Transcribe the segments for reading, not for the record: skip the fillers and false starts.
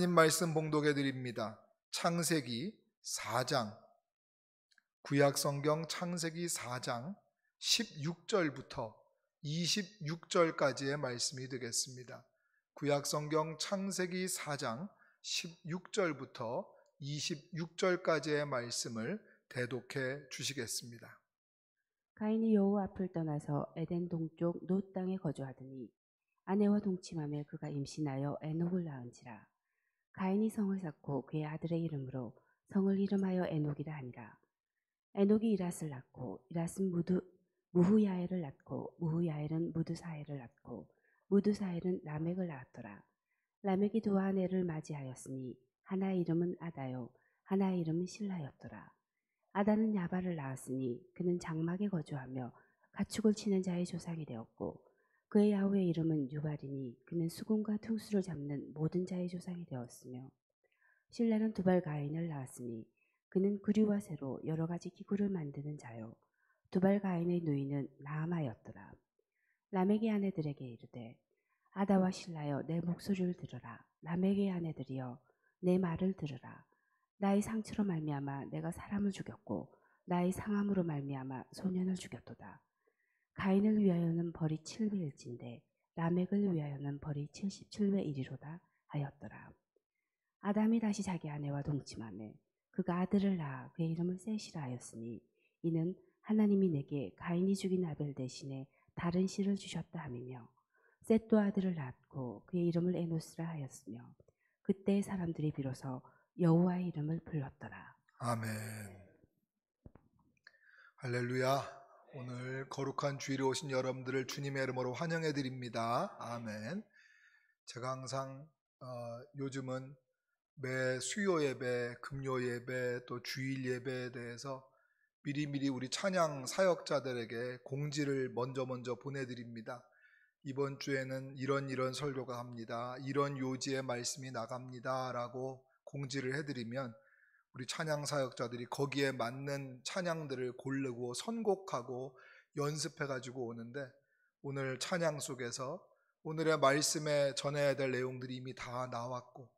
하나님 말씀 봉독해 드립니다. 창세기 4장, 구약성경 창세기 4장 16절부터 26절까지의 말씀이 되겠습니다. 구약성경 창세기 4장 16절부터 26절까지의 말씀을 대독해 주시겠습니다. 가인이 여호와 앞을 떠나서 에덴 동쪽 놋 땅에 거주하더니 아내와 동침하며 그가 임신하여 에녹을 낳은지라. 가인이 성을 쌓고 그의 아들의 이름으로 성을 이름하여 에녹이라 하니라. 에녹이 이랏을 낳고 이랏은 무후야엘을 낳고 무후야엘은 무드사엘을 낳고 무드사엘은 라멕을 낳았더라. 라멕이 두 아내를 맞이하였으니 하나의 이름은 아다요 하나의 이름은 실라였더라. 아다는 야발을 낳았으니 그는 장막에 거주하며 가축을 치는 자의 조상이 되었고 그의 아우의 이름은 유발이니 그는 수금과 퉁수를 잡는 모든 자의 조상이 되었으며 실라는 두발 가인을 낳았으니 그는 구리와 새로 여러 가지 기구를 만드는 자요 두발 가인의 누이는 나아마였더라. 라멕의 아내들에게 이르되 아다와 실라여 내 목소리를 들으라. 라멕의 아내들이여 내 말을 들으라. 나의 상처로 말미암아 내가 사람을 죽였고 나의 상함으로 말미암아 소년을 죽였도다. 가인을 위하여는 벌이 700일진데 라멕을 위하여는 벌이 77회이리로다 하였더라. 아담이 다시 자기 아내와 동침하며 그가 아들을 낳아 그의 이름을 셋이라 하였으니 이는 하나님이 내게 가인이 죽인 아벨 대신에 다른 씨를 주셨다 함이며 셋도 아들을 낳고 그의 이름을 에노스라 하였으며 그때 사람들이 비로소 여호와의 이름을 불렀더라. 아멘. 할렐루야. 오늘 거룩한 주일에 오신 여러분들을 주님의 이름으로 환영해 드립니다. 아멘. 제가 항상 요즘은 매 수요 예배, 금요 예배, 또 주일 예배에 대해서 미리미리 우리 찬양 사역자들에게 공지를 먼저 보내드립니다. 이번 주에는 이런 설교가 합니다. 이런 요지의 말씀이 나갑니다. 라고 공지를 해드리면 우리 찬양 사역자들이 거기에 맞는 찬양들을 고르고 선곡하고 연습해가지고 오는데 오늘 찬양 속에서 오늘의 말씀에 전해야 될 내용들이 이미 다 나왔고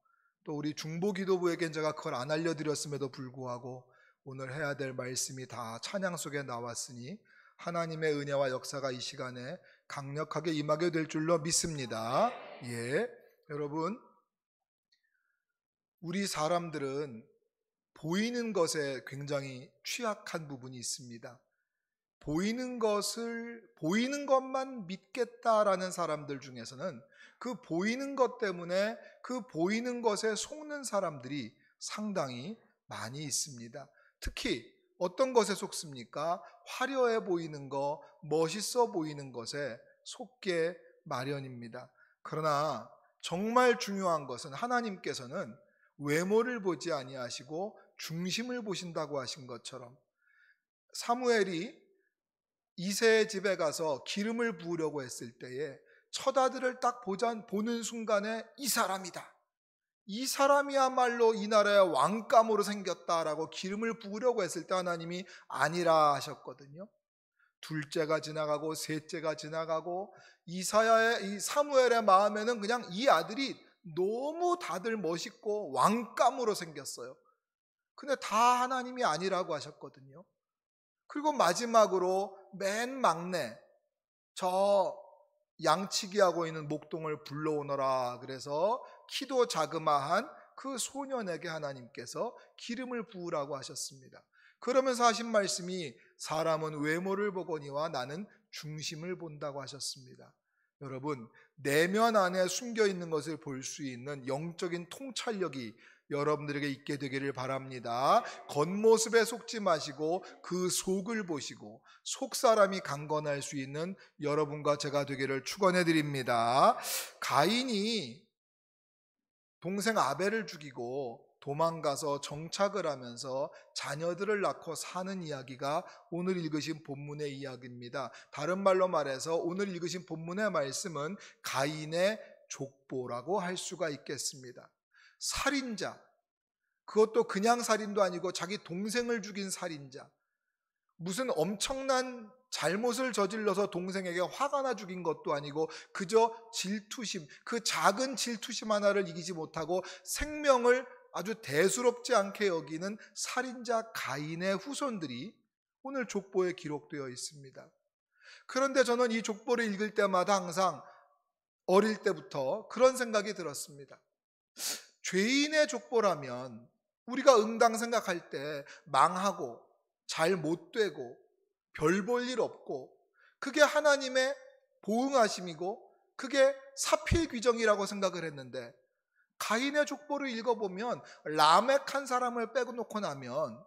또 우리 중보기도부에겐 제가 그걸 안 알려드렸음에도 불구하고 오늘 해야 될 말씀이 다 찬양 속에 나왔으니 하나님의 은혜와 역사가 이 시간에 강력하게 임하게 될 줄로 믿습니다. 예, 여러분, 우리 사람들은 보이는 것에 굉장히 취약한 부분이 있습니다. 보이는 것만 믿겠다라는 사람들 중에서는 그 보이는 것 때문에 그 보이는 것에 속는 사람들이 상당히 많이 있습니다. 특히 어떤 것에 속습니까? 화려해 보이는 것, 멋있어 보이는 것에 속게 마련입니다. 그러나 정말 중요한 것은 하나님께서는 외모를 보지 아니하시고 중심을 보신다고 하신 것처럼 사무엘이 이새의 집에 가서 기름을 부으려고 했을 때에 첫 아들을 딱 보는 순간에 이 사람이다. 이 사람이야말로 이 나라의 왕감으로 생겼다라고 기름을 부으려고 했을 때 하나님이 아니라 하셨거든요. 둘째가 지나가고 셋째가 지나가고 이 사무엘의 마음에는 그냥 이 아들이 너무 다들 멋있고 왕감으로 생겼어요. 근데 다 하나님이 아니라고 하셨거든요. 그리고 마지막으로 맨 막내 저 양치기 하고 있는 목동을 불러오너라 그래서 키도 자그마한 그 소년에게 하나님께서 기름을 부으라고 하셨습니다. 그러면서 하신 말씀이 사람은 외모를 보거니와 나는 중심을 본다고 하셨습니다. 여러분, 내면 안에 숨겨있는 것을 볼 수 있는 영적인 통찰력이 여러분들에게 있게 되기를 바랍니다. 겉모습에 속지 마시고 그 속을 보시고 속사람이 강건할 수 있는 여러분과 제가 되기를 축원해 드립니다. 가인이 동생 아벨을 죽이고 도망가서 정착을 하면서 자녀들을 낳고 사는 이야기가 오늘 읽으신 본문의 이야기입니다. 다른 말로 말해서 오늘 읽으신 본문의 말씀은 가인의 족보라고 할 수가 있겠습니다. 살인자, 그것도 그냥 살인도 아니고 자기 동생을 죽인 살인자, 무슨 엄청난 잘못을 저질러서 동생에게 화가 나 죽인 것도 아니고 그저 질투심, 그 작은 질투심 하나를 이기지 못하고 생명을 아주 대수롭지 않게 여기는 살인자 가인의 후손들이 오늘 족보에 기록되어 있습니다. 그런데 저는 이 족보를 읽을 때마다 항상 어릴 때부터 그런 생각이 들었습니다. 죄인의 족보라면 우리가 응당 생각할 때 망하고 잘 못되고 별 볼 일 없고 그게 하나님의 보응하심이고 그게 사필 규정이라고 생각을 했는데, 가인의 족보를 읽어보면 라멕 한 사람을 빼고 놓고 나면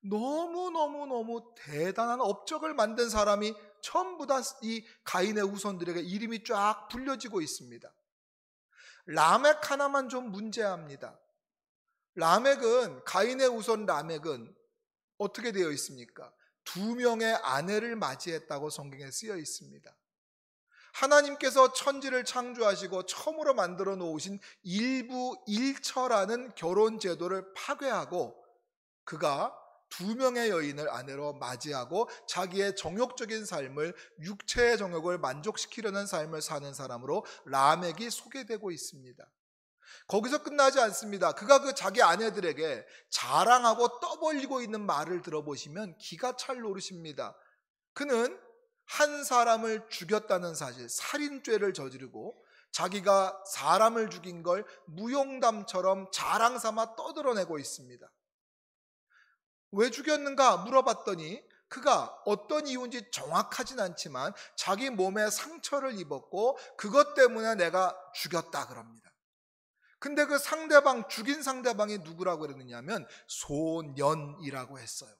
너무너무너무 대단한 업적을 만든 사람이 전부 다 이 가인의 후손들에게 이름이 쫙 불려지고 있습니다. 라멕 하나만 좀 문제합니다. 가인의 후손 라멕은 어떻게 되어 있습니까? 2명의 아내를 맞이했다고 성경에 쓰여 있습니다. 하나님께서 천지를 창조하시고 처음으로 만들어 놓으신 일부일처라는 결혼 제도를 파괴하고 그가 2명의 여인을 아내로 맞이하고 자기의 정욕적인 삶을, 육체의 정욕을 만족시키려는 삶을 사는 사람으로 라멕이 소개되고 있습니다. 거기서 끝나지 않습니다. 그가 그 자기 아내들에게 자랑하고 떠벌리고 있는 말을 들어보시면 기가 찰 노릇입니다. 그는 한 사람을 죽였다는 사실, 살인죄를 저지르고 자기가 사람을 죽인 걸 무용담처럼 자랑 삼아 떠들어내고 있습니다. 왜 죽였는가 물어봤더니 그가 어떤 이유인지 정확하진 않지만 자기 몸에 상처를 입었고 그것 때문에 내가 죽였다 그럽니다. 근데 그 상대방, 죽인 상대방이 누구라고 그랬느냐면 소년이라고 했어요.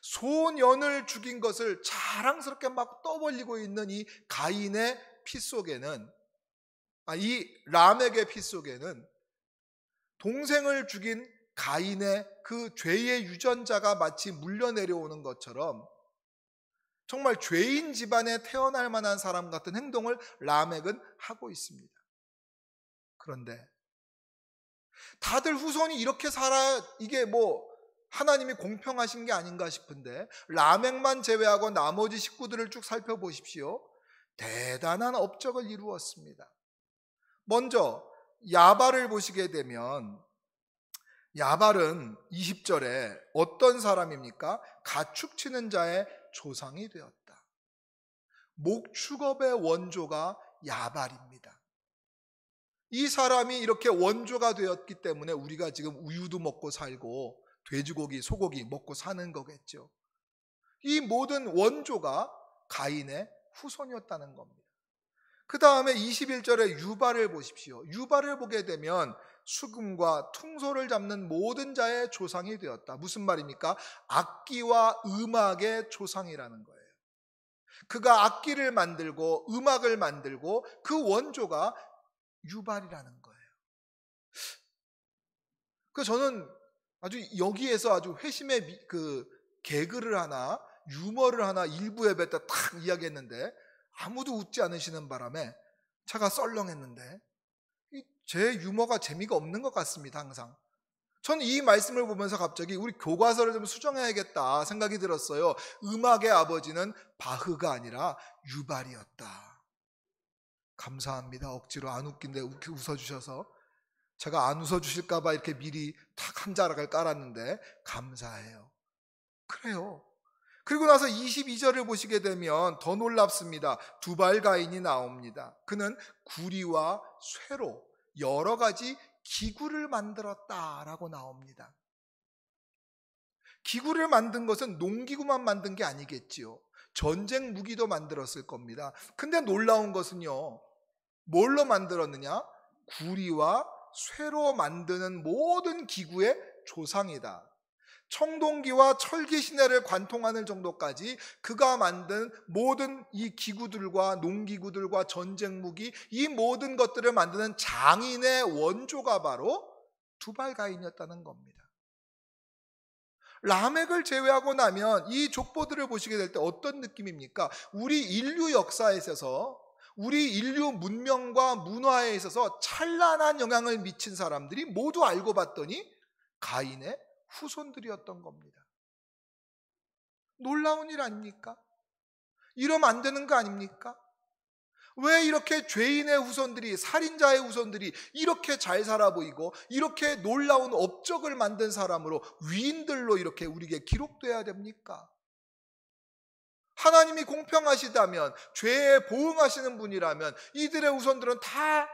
소년을 죽인 것을 자랑스럽게 막 떠벌리고 있는 이 가인의 피 속에는, 이 라멕의 피 속에는 동생을 죽인 가인의 그 죄의 유전자가 마치 물려 내려오는 것처럼 정말 죄인 집안에 태어날 만한 사람 같은 행동을 라멕은 하고 있습니다. 그런데 다들 후손이 이렇게 살아, 이게 뭐 하나님이 공평하신 게 아닌가 싶은데 라멕만 제외하고 나머지 식구들을 쭉 살펴보십시오. 대단한 업적을 이루었습니다. 먼저 야발을 보시게 되면 야발은 20절에 어떤 사람입니까? 가축 치는 자의 조상이 되었다. 목축업의 원조가 야발입니다. 이 사람이 이렇게 원조가 되었기 때문에 우리가 지금 우유도 먹고 살고 돼지고기, 소고기 먹고 사는 거겠죠. 이 모든 원조가 가인의 후손이었다는 겁니다. 그 다음에 21절에 유발을 보십시오. 유발을 보게 되면 수금과 퉁소를 잡는 모든 자의 조상이 되었다. 무슨 말입니까? 악기와 음악의 조상이라는 거예요. 그가 악기를 만들고 음악을 만들고 그 원조가 유발이라는 거예요. 그래서 저는 아주 여기에서 아주 회심의 그 개그를 하나, 유머를 하나 일부 예배 때 탁 이야기했는데 아무도 웃지 않으시는 바람에 제가 썰렁했는데 제 유머가 재미가 없는 것 같습니다. 항상 저는 이 말씀을 보면서 갑자기 우리 교과서를 좀 수정해야겠다 생각이 들었어요. 음악의 아버지는 바흐가 아니라 유발이었다. 감사합니다. 억지로 안 웃긴데 웃어주셔서. 제가 안 웃어주실까봐 이렇게 미리 탁 한 자락을 깔았는데 감사해요. 그래요. 그리고 나서 22절을 보시게 되면 더 놀랍습니다. 두발 가인이 나옵니다. 그는 구리와 쇠로 여러 가지 기구를 만들었다라고 나옵니다. 기구를 만든 것은 농기구만 만든 게 아니겠지요. 전쟁 무기도 만들었을 겁니다. 근데 놀라운 것은요, 뭘로 만들었느냐? 구리와 쇠로 만드는 모든 기구의 조상이다. 청동기와 철기 시내를 관통하는 정도까지 그가 만든 모든 이 기구들과 농기구들과 전쟁 무기, 이 모든 것들을 만드는 장인의 원조가 바로 두발 가인이었다는 겁니다. 라멕을 제외하고 나면 이 족보들을 보시게 될 때 어떤 느낌입니까? 우리 인류 역사에 있어서, 우리 인류 문명과 문화에 있어서 찬란한 영향을 미친 사람들이 모두 알고 봤더니 가인의 후손들이었던 겁니다. 놀라운 일 아닙니까? 이러면 안 되는 거 아닙니까? 왜 이렇게 죄인의 후손들이, 살인자의 후손들이 이렇게 잘 살아 보이고 이렇게 놀라운 업적을 만든 사람으로, 위인들로 이렇게 우리에게 기록돼야 됩니까? 하나님이 공평하시다면, 죄에 보응하시는 분이라면 이들의 후손들은 다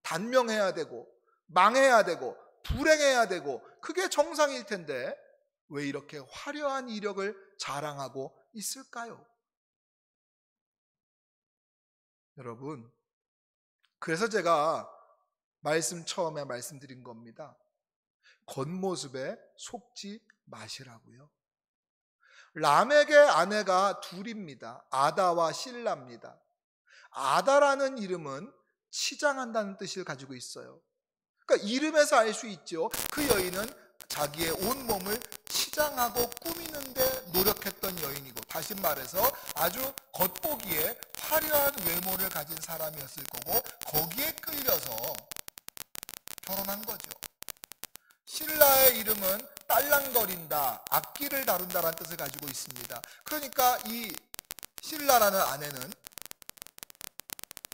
단명해야 되고 망해야 되고 불행해야 되고 그게 정상일 텐데 왜 이렇게 화려한 이력을 자랑하고 있을까요? 여러분, 그래서 제가 처음에 말씀드린 겁니다. 겉모습에 속지 마시라고요. 람에게 아내가 둘입니다. 아다와 실라입니다. 아다라는 이름은 치장한다는 뜻을 가지고 있어요. 그러니까 이름에서 알 수 있죠. 그 여인은 자기의 온 몸을 치장하고 꾸미는데 노력했던 여인이고, 다시 말해서 아주 겉보기에 화려한 외모를 가진 사람이었을 거고, 거기에 끌려서 결혼한 거죠. 신라의 이름은 딸랑거린다, 악기를 다룬다라는 뜻을 가지고 있습니다. 그러니까 이 신라라는 아내는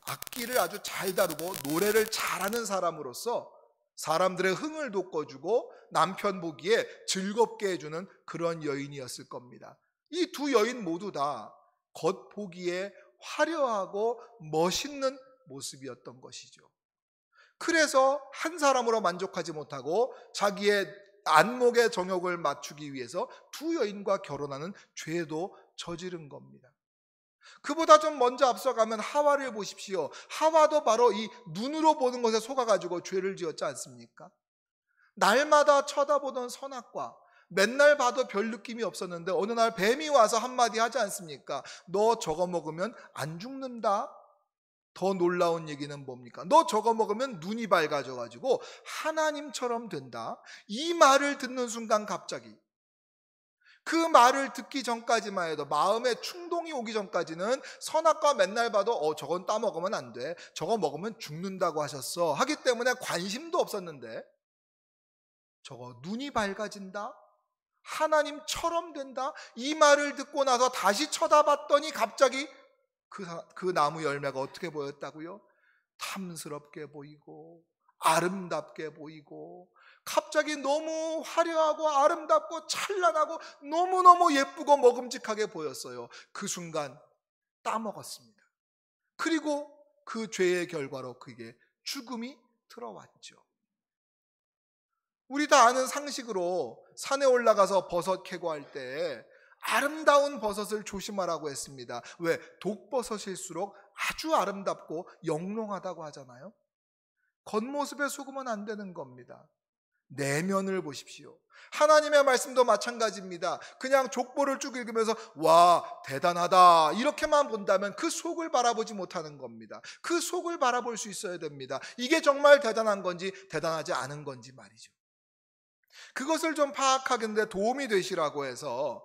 악기를 아주 잘 다루고 노래를 잘하는 사람으로서 사람들의 흥을 돋궈주고 남편 보기에 즐겁게 해주는 그런 여인이었을 겁니다. 이 두 여인 모두 다 겉보기에 화려하고 멋있는 모습이었던 것이죠. 그래서 한 사람으로 만족하지 못하고 자기의 안목의 정욕을 맞추기 위해서 두 여인과 결혼하는 죄도 저지른 겁니다. 그보다 좀 먼저 앞서가면 하와를 보십시오. 하와도 바로 이 눈으로 보는 것에 속아가지고 죄를 지었지 않습니까? 날마다 쳐다보던 선악과, 맨날 봐도 별 느낌이 없었는데 어느 날 뱀이 와서 한마디 하지 않습니까? 너 저거 먹으면 안 죽는다. 더 놀라운 얘기는 뭡니까? 너 저거 먹으면 눈이 밝아져가지고 하나님처럼 된다. 이 말을 듣는 순간 갑자기, 그 말을 듣기 전까지만 해도, 마음에 충동이 오기 전까지는 선악과 맨날 봐도 저건 따먹으면 안 돼, 저거 먹으면 죽는다고 하셨어 하기 때문에 관심도 없었는데, 저거 눈이 밝아진다, 하나님처럼 된다, 이 말을 듣고 나서 다시 쳐다봤더니 갑자기 그 나무 열매가 어떻게 보였다고요? 탐스럽게 보이고 아름답게 보이고 갑자기 너무 화려하고 아름답고 찬란하고 너무너무 예쁘고 먹음직하게 보였어요. 그 순간 따먹었습니다. 그리고 그 죄의 결과로 그게 죽음이 들어왔죠. 우리 다 아는 상식으로 산에 올라가서 버섯 캐고 할 때 아름다운 버섯을 조심하라고 했습니다. 왜? 독버섯일수록 아주 아름답고 영롱하다고 하잖아요. 겉모습에 속으면 안 되는 겁니다. 내면을 보십시오. 하나님의 말씀도 마찬가지입니다. 그냥 족보를 쭉 읽으면서 와 대단하다 이렇게만 본다면 그 속을 바라보지 못하는 겁니다. 그 속을 바라볼 수 있어야 됩니다. 이게 정말 대단한 건지 대단하지 않은 건지 말이죠. 그것을 좀 파악하는데 도움이 되시라고 해서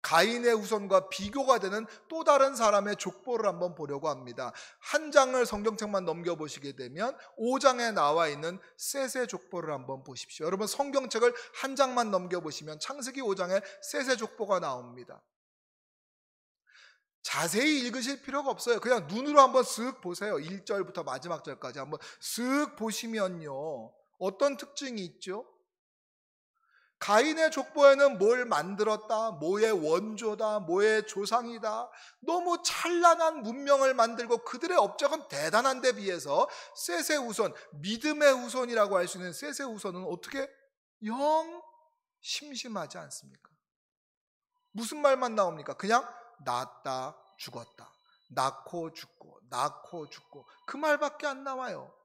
가인의 후손과 비교가 되는 또 다른 사람의 족보를 한번 보려고 합니다. 한 장을 성경책만 넘겨보시게 되면 5장에 나와 있는 셋의 족보를 한번 보십시오. 여러분 성경책을 한 장만 넘겨보시면 창세기 5장에 셋의 족보가 나옵니다. 자세히 읽으실 필요가 없어요. 그냥 눈으로 한번 쓱 보세요. 1절부터 마지막 절까지 한번 쓱 보시면요, 어떤 특징이 있죠? 가인의 족보에는 뭘 만들었다, 뭐의 원조다, 뭐의 조상이다, 너무 찬란한 문명을 만들고 그들의 업적은 대단한데 비해서 셋의 후손, 믿음의 후손이라고 할 수 있는 셋의 후손은 어떻게 영 심심하지 않습니까? 무슨 말만 나옵니까? 그냥 낳았다 죽었다, 낳고 죽고 낳고 죽고, 그 말밖에 안 나와요.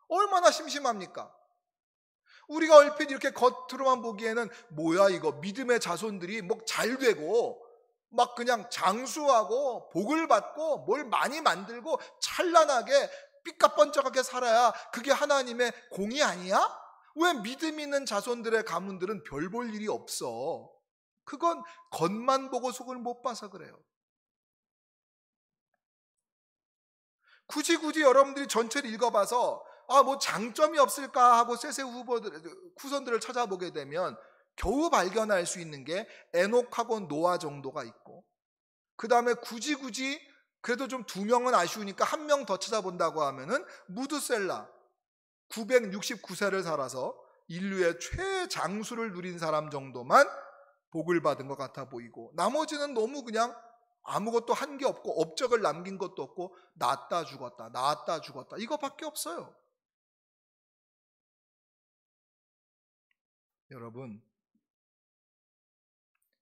얼마나 심심합니까? 우리가 얼핏 이렇게 겉으로만 보기에는 뭐야 이거, 믿음의 자손들이 뭐 잘 되고 막 그냥 장수하고 복을 받고 뭘 많이 만들고 찬란하게 삐까뻔쩍하게 살아야 그게 하나님의 공이 아니야? 왜 믿음 있는 자손들의 가문들은 별 볼 일이 없어? 그건 겉만 보고 속을 못 봐서 그래요. 굳이 여러분들이 전체를 읽어봐서 뭐 장점이 없을까 하고 셋의 후손들을 찾아보게 되면 겨우 발견할 수 있는 게 에녹하고 노아 정도가 있고, 그 다음에 굳이 그래도 좀 2명은 아쉬우니까 1명 더 찾아본다고 하면은 무드셀라 969세를 살아서 인류의 최장수를 누린 사람 정도만 복을 받은 것 같아 보이고, 나머지는 너무 그냥 아무것도 한 게 없고 업적을 남긴 것도 없고 낳았다 죽었다 낳았다 죽었다 이거밖에 없어요. 여러분,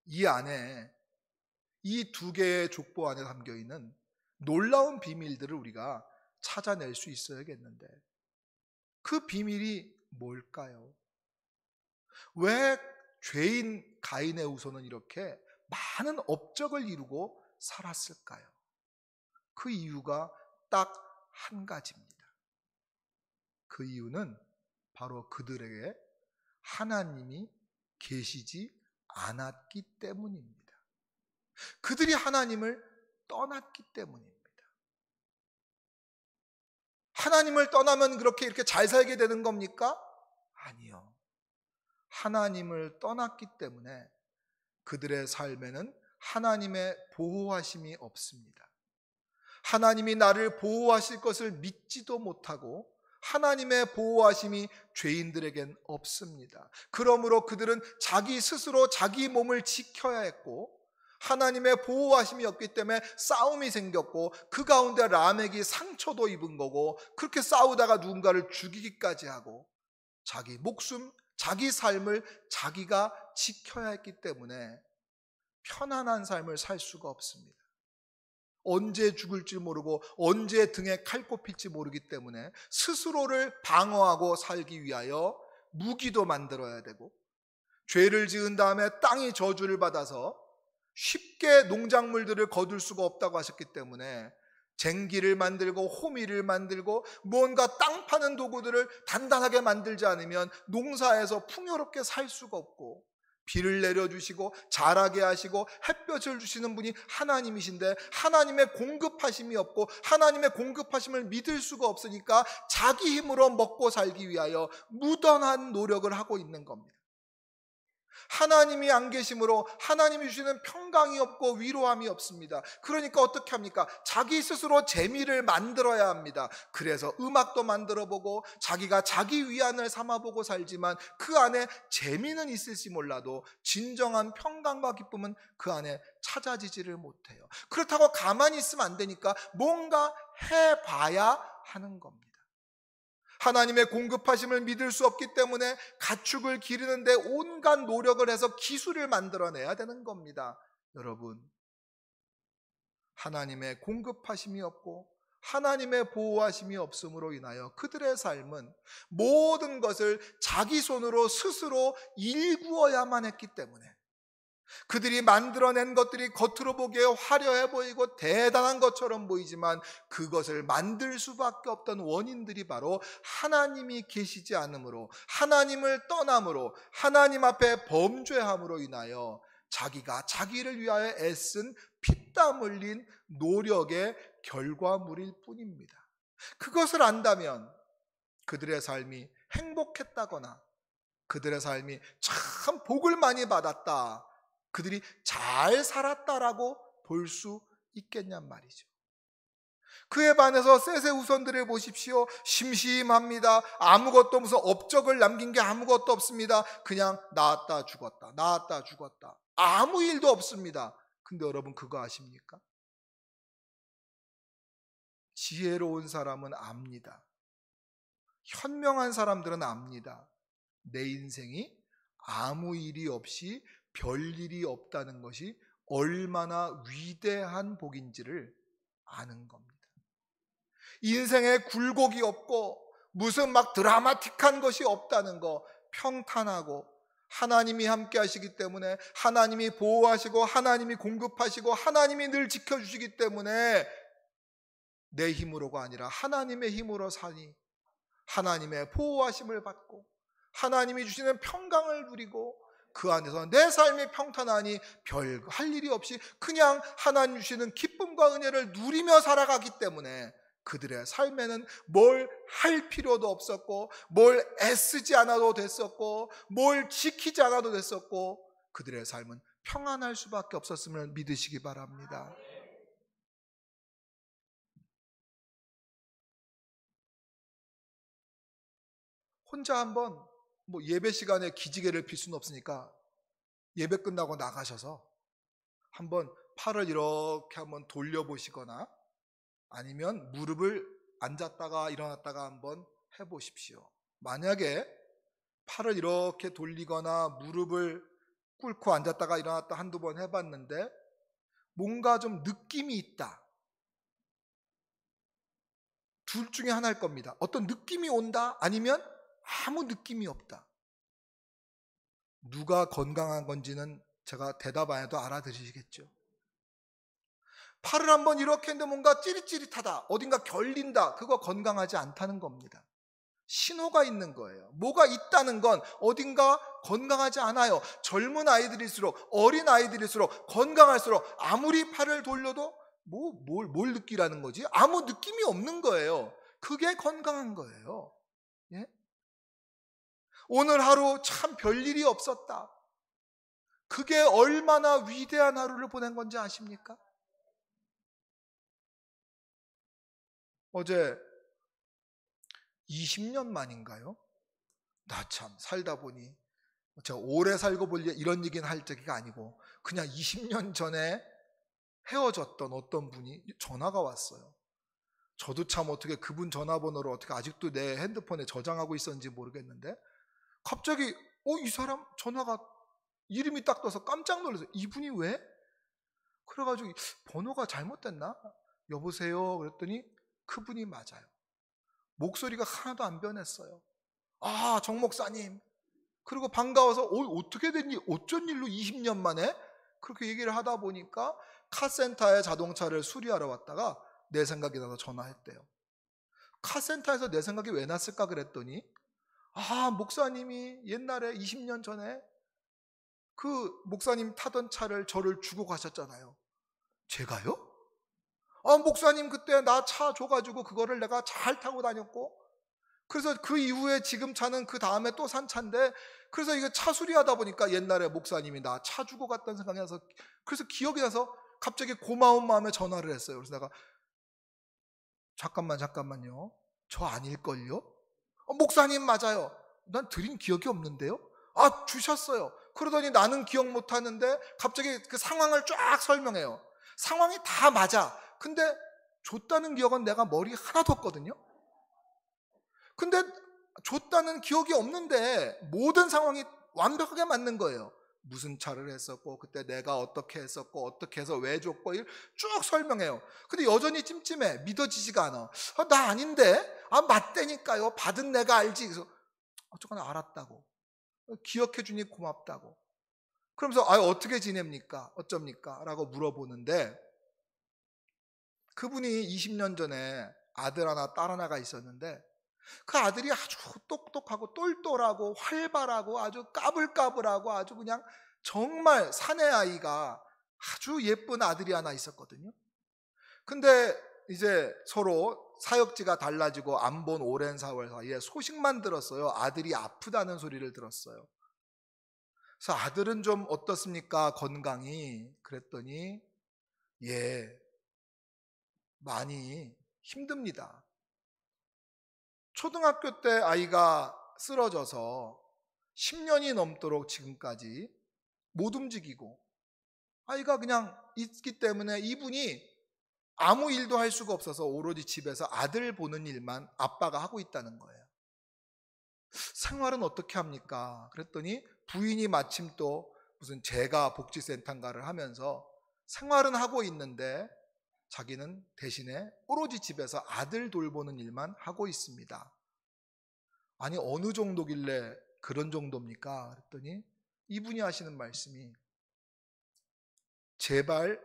이 안에 이 2개의 족보 안에 담겨있는 놀라운 비밀들을 우리가 찾아낼 수 있어야겠는데, 그 비밀이 뭘까요? 왜 죄인 가인의 후손은 이렇게 많은 업적을 이루고 살았을까요? 그 이유가 딱 한 가지입니다. 그 이유는 바로 그들에게 하나님이 계시지 않았기 때문입니다. 그들이 하나님을 떠났기 때문입니다. 하나님을 떠나면 이렇게 잘 살게 되는 겁니까? 아니요. 하나님을 떠났기 때문에 그들의 삶에는 하나님의 보호하심이 없습니다. 하나님이 나를 보호하실 것을 믿지도 못하고 하나님의 보호하심이 죄인들에겐 없습니다. 그러므로 그들은 자기 스스로 자기 몸을 지켜야 했고, 하나님의 보호하심이 없기 때문에 싸움이 생겼고, 그 가운데 라멕이 상처도 입은 거고, 그렇게 싸우다가 누군가를 죽이기까지 하고, 자기 목숨, 자기 삶을 자기가 지켜야 했기 때문에 편안한 삶을 살 수가 없습니다. 언제 죽을지 모르고 언제 등에 칼 꼽힐지 모르기 때문에 스스로를 방어하고 살기 위하여 무기도 만들어야 되고, 죄를 지은 다음에 땅이 저주를 받아서 쉽게 농작물들을 거둘 수가 없다고 하셨기 때문에 쟁기를 만들고 호미를 만들고 뭔가 땅 파는 도구들을 단단하게 만들지 않으면 농사에서 풍요롭게 살 수가 없고, 비를 내려주시고 자라게 하시고 햇볕을 주시는 분이 하나님이신데 하나님의 공급하심이 없고 하나님의 공급하심을 믿을 수가 없으니까 자기 힘으로 먹고 살기 위하여 무던한 노력을 하고 있는 겁니다. 하나님이 안 계심으로 하나님이 주시는 평강이 없고 위로함이 없습니다. 그러니까 어떻게 합니까? 자기 스스로 재미를 만들어야 합니다. 그래서 음악도 만들어보고 자기가 자기 위안을 삼아보고 살지만 그 안에 재미는 있을지 몰라도 진정한 평강과 기쁨은 그 안에 찾아지지를 못해요. 그렇다고 가만히 있으면 안 되니까 뭔가 해봐야 하는 겁니다. 하나님의 공급하심을 믿을 수 없기 때문에 가축을 기르는데 온갖 노력을 해서 기술을 만들어내야 되는 겁니다. 여러분, 하나님의 공급하심이 없고 하나님의 보호하심이 없음으로 인하여 그들의 삶은 모든 것을 자기 손으로 스스로 일구어야만 했기 때문에 그들이 만들어낸 것들이 겉으로 보기에 화려해 보이고 대단한 것처럼 보이지만 그것을 만들 수밖에 없던 원인들이 바로 하나님이 계시지 않으므로, 하나님을 떠남으로, 하나님 앞에 범죄함으로 인하여 자기가 자기를 위하여 애쓴 피땀 흘린 노력의 결과물일 뿐입니다. 그것을 안다면 그들의 삶이 행복했다거나 그들의 삶이 참 복을 많이 받았다, 그들이 잘 살았다라고 볼 수 있겠냔 말이죠. 그에 반해서 셋의 후손들을 보십시오. 심심합니다. 아무것도 무슨 업적을 남긴 게 아무것도 없습니다. 그냥 낳았다 죽었다 낳았다 죽었다, 아무 일도 없습니다. 근데 여러분 그거 아십니까? 지혜로운 사람은 압니다. 현명한 사람들은 압니다. 내 인생이 아무 일이 없이 별일이 없다는 것이 얼마나 위대한 복인지를 아는 겁니다. 인생에 굴곡이 없고 무슨 막 드라마틱한 것이 없다는 거, 평탄하고 하나님이 함께 하시기 때문에, 하나님이 보호하시고 하나님이 공급하시고 하나님이 늘 지켜주시기 때문에 내 힘으로가 아니라 하나님의 힘으로 사니 하나님의 보호하심을 받고 하나님이 주시는 평강을 누리고 그 안에서 내 삶이 평탄하니 별 할 일이 없이 그냥 하나님 주시는 기쁨과 은혜를 누리며 살아가기 때문에 그들의 삶에는 뭘 할 필요도 없었고, 뭘 애쓰지 않아도 됐었고, 뭘 지키지 않아도 됐었고, 그들의 삶은 평안할 수밖에 없었음을 믿으시기 바랍니다. 혼자 한번 예배 시간에 기지개를 필 수는 없으니까 예배 끝나고 나가셔서 한번 팔을 이렇게 한번 돌려보시거나 아니면 무릎을 앉았다가 일어났다가 한번 해보십시오. 만약에 팔을 이렇게 돌리거나 무릎을 꿇고 앉았다가 일어났다 한두 번 해봤는데 뭔가 좀 느낌이 있다. 둘 중에 하나일 겁니다. 어떤 느낌이 온다 아니면 아무 느낌이 없다. 누가 건강한 건지는 제가 대답 안 해도 알아들으시겠죠. 팔을 한번 이렇게 했는데 뭔가 찌릿찌릿하다, 어딘가 결린다, 그거 건강하지 않다는 겁니다. 신호가 있는 거예요. 뭐가 있다는 건 어딘가 건강하지 않아요. 젊은 아이들일수록, 어린 아이들일수록, 건강할수록 아무리 팔을 돌려도 뭘 느끼라는 거지? 아무 느낌이 없는 거예요. 그게 건강한 거예요. 예? 오늘 하루 참 별일이 없었다. 그게 얼마나 위대한 하루를 보낸 건지 아십니까? 어제 20년 만인가요? 나 참 살다 보니 제가 오래 살고 볼 이런 얘기는 할 적이 아니고 그냥 20년 전에 헤어졌던 어떤 분이 전화가 왔어요. 저도 참 어떻게 그분 전화번호를 어떻게 아직도 내 핸드폰에 저장하고 있었는지 모르겠는데 갑자기 이 사람 전화가 이름이 딱 떠서 깜짝 놀라서 이분이 왜? 그래가지고 번호가 잘못됐나? 여보세요? 그랬더니 그분이 맞아요. 목소리가 하나도 안 변했어요. 아, 정 목사님. 그리고 반가워서 어떻게 됐니? 어쩐 일로 20년 만에? 그렇게 얘기를 하다 보니까 카센터에 자동차를 수리하러 왔다가 내 생각이 나서 전화했대요. 카센터에서 내 생각이 왜 났을까 그랬더니 목사님이 옛날에 20년 전에 그 목사님 타던 차를 저를 주고 가셨잖아요. 제가요? 목사님 그때 나 차 줘가지고 그거를 내가 잘 타고 다녔고 그래서 그 이후에 지금 차는 그 다음에 또 산 차인데 그래서 이거 차 수리하다 보니까 옛날에 목사님이 나 차 주고 갔다는 생각이 나서 그래서 기억이 나서 갑자기 고마운 마음에 전화를 했어요. 그래서 내가 잠깐만요. 저 아닐걸요? 목사님 맞아요. 난 드린 기억이 없는데요? 주셨어요. 그러더니 나는 기억 못하는데 갑자기 그 상황을 쫙 설명해요. 상황이 다 맞아. 근데 줬다는 기억은 내가 머리에 하나도 없거든요. 근데 줬다는 기억이 없는데 모든 상황이 완벽하게 맞는 거예요. 무슨 차를 했었고 그때 내가 어떻게 했었고 어떻게 해서 왜 줬고 쭉 설명해요. 근데 여전히 찜찜해. 믿어지지가 않아. 나 아닌데? 맞다니까요. 받은 내가 알지. 그래서 어쨌거나 알았다고. 기억해 주니 고맙다고. 그러면서 어떻게 지냅니까? 어쩝니까? 라고 물어보는데 그분이 20년 전에 아들 하나 딸 하나가 있었는데 그 아들이 아주 똑똑하고 똘똘하고 활발하고 아주 까불까불하고 아주 그냥 정말 사내 아이가 아주 예쁜 아들이 하나 있었거든요. 근데 이제 서로 사역지가 달라지고 안 본 오랜 세월 사이에 소식만 들었어요. 아들이 아프다는 소리를 들었어요. 그래서 아들은 좀 어떻습니까? 건강이? 그랬더니 많이 힘듭니다. 초등학교 때 아이가 쓰러져서 10년이 넘도록 지금까지 못 움직이고 아이가 그냥 있기 때문에 이분이 아무 일도 할 수가 없어서 오로지 집에서 아들 보는 일만 아빠가 하고 있다는 거예요. 생활은 어떻게 합니까? 그랬더니 부인이 마침 또 무슨 재가 복지센터인가를 하면서 생활은 하고 있는데 자기는 대신에 오로지 집에서 아들 돌보는 일만 하고 있습니다. 아니 어느 정도길래 그런 정도입니까? 그랬더니 이분이 하시는 말씀이 제발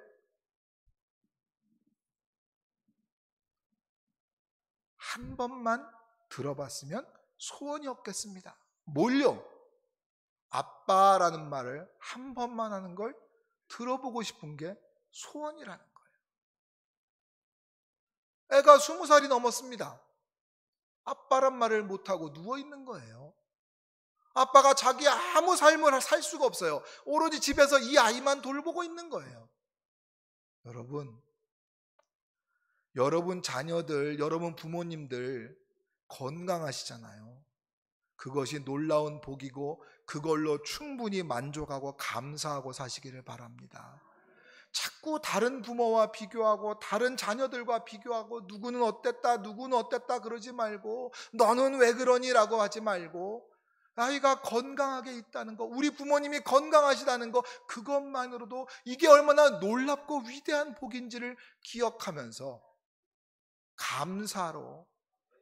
한 번만 들어봤으면 소원이 없겠습니다. 뭘요? 아빠라는 말을 한 번만 하는 걸 들어보고 싶은 게 소원이라는 거예요. 애가 20살이 넘었습니다. 아빠란 말을 못하고 누워있는 거예요. 아빠가 자기 아무 삶을 살 수가 없어요. 오로지 집에서 이 아이만 돌보고 있는 거예요. 여러분 자녀들, 여러분 부모님들 건강하시잖아요. 그것이 놀라운 복이고 그걸로 충분히 만족하고 감사하고 사시기를 바랍니다. 자꾸 다른 부모와 비교하고 다른 자녀들과 비교하고 누구는 어땠다 그러지 말고 너는 왜 그러니 라고 하지 말고 아이가 건강하게 있다는 거, 우리 부모님이 건강하시다는 거, 그것만으로도 이게 얼마나 놀랍고 위대한 복인지를 기억하면서 감사로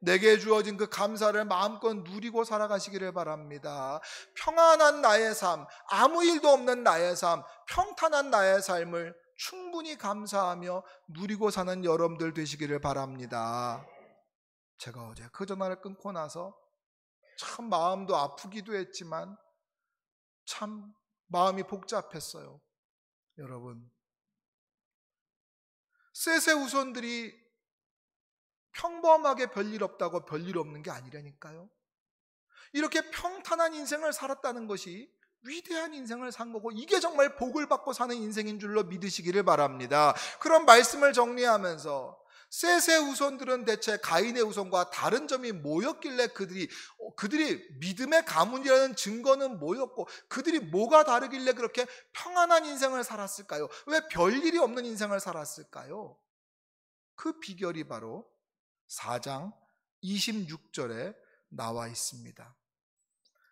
내게 주어진 그 감사를 마음껏 누리고 살아가시기를 바랍니다. 평안한 나의 삶, 아무 일도 없는 나의 삶, 평탄한 나의 삶을 충분히 감사하며 누리고 사는 여러분들 되시기를 바랍니다. 제가 어제 그 전화를 끊고 나서 참 마음도 아프기도 했지만 참 마음이 복잡했어요. 여러분, 셋의 후손들이 평범하게 별일 없다고 별일 없는 게 아니라니까요. 이렇게 평탄한 인생을 살았다는 것이 위대한 인생을 산 거고 이게 정말 복을 받고 사는 인생인 줄로 믿으시기를 바랍니다. 그런 말씀을 정리하면서 셋의 후손들은 대체 가인의 후손과 다른 점이 뭐였길래 그들이 믿음의 가문이라는 증거는 뭐였고 그들이 뭐가 다르길래 그렇게 평안한 인생을 살았을까요? 왜 별일이 없는 인생을 살았을까요? 그 비결이 바로 4장 26절에 나와 있습니다.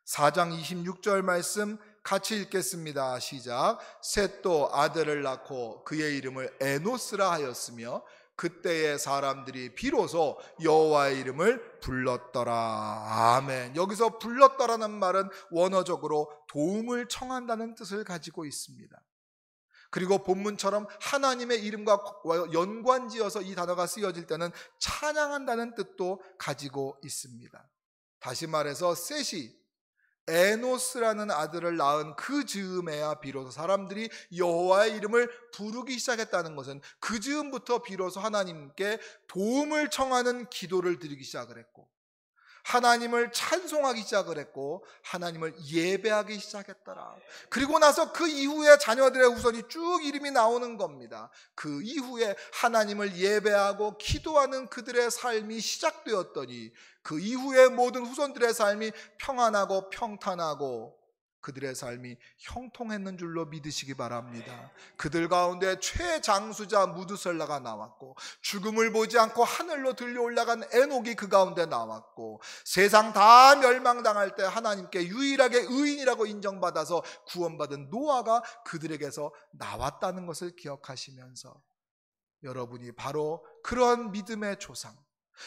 4장 26절 말씀 같이 읽겠습니다. 시작. 셋도 아들을 낳고 그의 이름을 에노스라 하였으며 그때의 사람들이 비로소 여호와의 이름을 불렀더라. 아멘. 여기서 불렀더라는 말은 원어적으로 도움을 청한다는 뜻을 가지고 있습니다. 그리고 본문처럼 하나님의 이름과 연관지어서 이 단어가 쓰여질 때는 찬양한다는 뜻도 가지고 있습니다. 다시 말해서 셋이 에노스라는 아들을 낳은 그 즈음에야 비로소 사람들이 여호와의 이름을 부르기 시작했다는 것은 그 즈음부터 비로소 하나님께 도움을 청하는 기도를 드리기 시작을 했고 하나님을 찬송하기 시작을 했고 하나님을 예배하기 시작했더라. 그리고 나서 그 이후에 자녀들의 후손이 쭉 이름이 나오는 겁니다. 그 이후에 하나님을 예배하고 기도하는 그들의 삶이 시작되었더니 그 이후에 모든 후손들의 삶이 평안하고 평탄하고 그들의 삶이 형통했는 줄로 믿으시기 바랍니다. 그들 가운데 최장수자 무드셀라가 나왔고 죽음을 보지 않고 하늘로 들려 올라간 에녹이 그 가운데 나왔고 세상 다 멸망당할 때 하나님께 유일하게 의인이라고 인정받아서 구원받은 노아가 그들에게서 나왔다는 것을 기억하시면서 여러분이 바로 그런 믿음의 조상,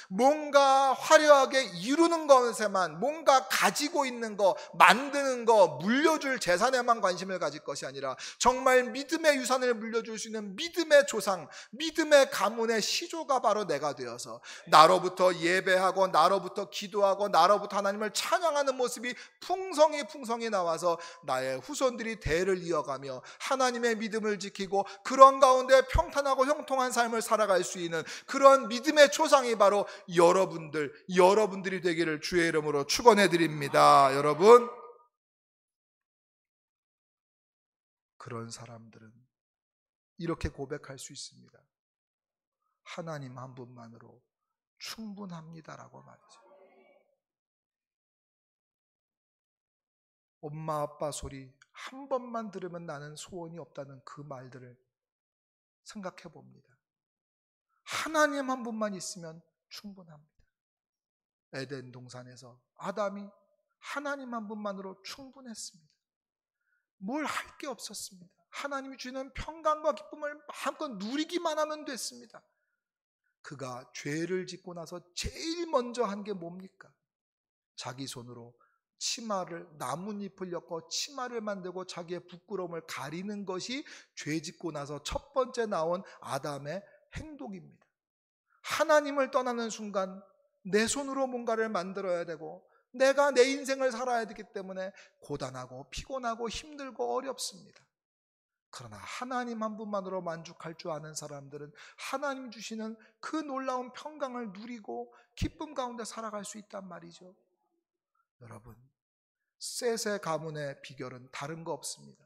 뭔가 화려하게 이루는 것에만, 뭔가 가지고 있는 거, 만드는 거, 물려줄 재산에만 관심을 가질 것이 아니라 정말 믿음의 유산을 물려줄 수 있는 믿음의 조상, 믿음의 가문의 시조가 바로 내가 되어서 나로부터 예배하고 나로부터 기도하고 나로부터 하나님을 찬양하는 모습이 풍성히 나와서 나의 후손들이 대를 이어가며 하나님의 믿음을 지키고 그런 가운데 평탄하고 형통한 삶을 살아갈 수 있는 그런 믿음의 조상이 바로 여러분들이 되기를 주의 이름으로 축원해 드립니다. 여러분, 그런 사람들은 이렇게 고백할 수 있습니다. 하나님 한 분만으로 충분합니다라고 말이죠. 엄마 아빠 소리 한 번만 들으면 나는 소원이 없다는 그 말들을 생각해 봅니다. 하나님 한 분만 있으면 충분합니다. 에덴 동산에서 아담이 하나님 한 분만으로 충분했습니다. 뭘 할 게 없었습니다. 하나님이 주는 평강과 기쁨을 마음껏 누리기만 하면 됐습니다. 그가 죄를 짓고 나서 제일 먼저 한 게 뭡니까? 자기 손으로 치마를, 나뭇잎을 엮어 치마를 만들고 자기의 부끄러움을 가리는 것이 죄 짓고 나서 첫 번째 나온 아담의 행동입니다. 하나님을 떠나는 순간 내 손으로 뭔가를 만들어야 되고 내가 내 인생을 살아야 되기 때문에 고단하고 피곤하고 힘들고 어렵습니다. 그러나 하나님 한 분만으로 만족할 줄 아는 사람들은 하나님 주시는 그 놀라운 평강을 누리고 기쁨 가운데 살아갈 수 있단 말이죠. 여러분, 셋의 가문의 비결은 다른 거 없습니다.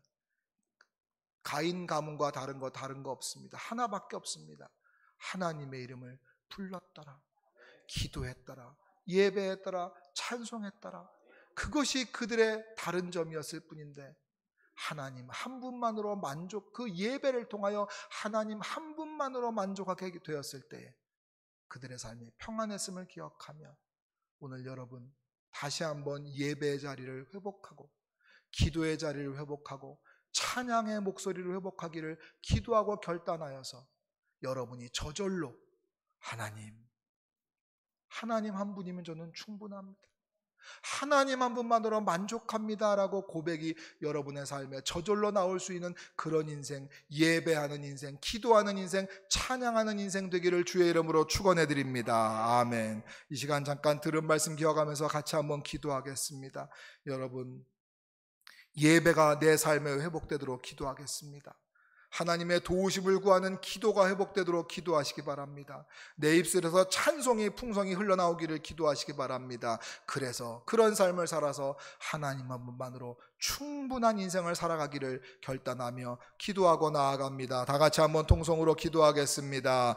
가인 가문과 다른 거 없습니다. 하나밖에 없습니다. 하나님의 이름을 불렀더라, 기도했더라, 예배했더라, 찬송했더라. 그것이 그들의 다른 점이었을 뿐인데 하나님 한 분만으로 그 예배를 통하여 하나님 한 분만으로 만족하게 되었을 때에 그들의 삶이 평안했음을 기억하며 오늘 여러분 다시 한번 예배의 자리를 회복하고 기도의 자리를 회복하고 찬양의 목소리를 회복하기를 기도하고 결단하여서 여러분이 저절로 하나님 한 분이면 저는 충분합니다, 하나님 한 분만으로 만족합니다라고 고백이 여러분의 삶에 저절로 나올 수 있는 그런 인생, 예배하는 인생, 기도하는 인생, 찬양하는 인생 되기를 주의 이름으로 축원해 드립니다. 아멘. 이 시간 잠깐 들은 말씀 기억하면서 같이 한번 기도하겠습니다. 여러분, 예배가 내 삶에 회복되도록 기도하겠습니다. 하나님의 도우심을 구하는 기도가 회복되도록 기도하시기 바랍니다. 내 입술에서 찬송이 풍성히 흘러나오기를 기도하시기 바랍니다. 그래서 그런 삶을 살아서 하나님 한 분만으로 충분한 인생을 살아가기를 결단하며 기도하고 나아갑니다. 다 같이 한번 통성으로 기도하겠습니다.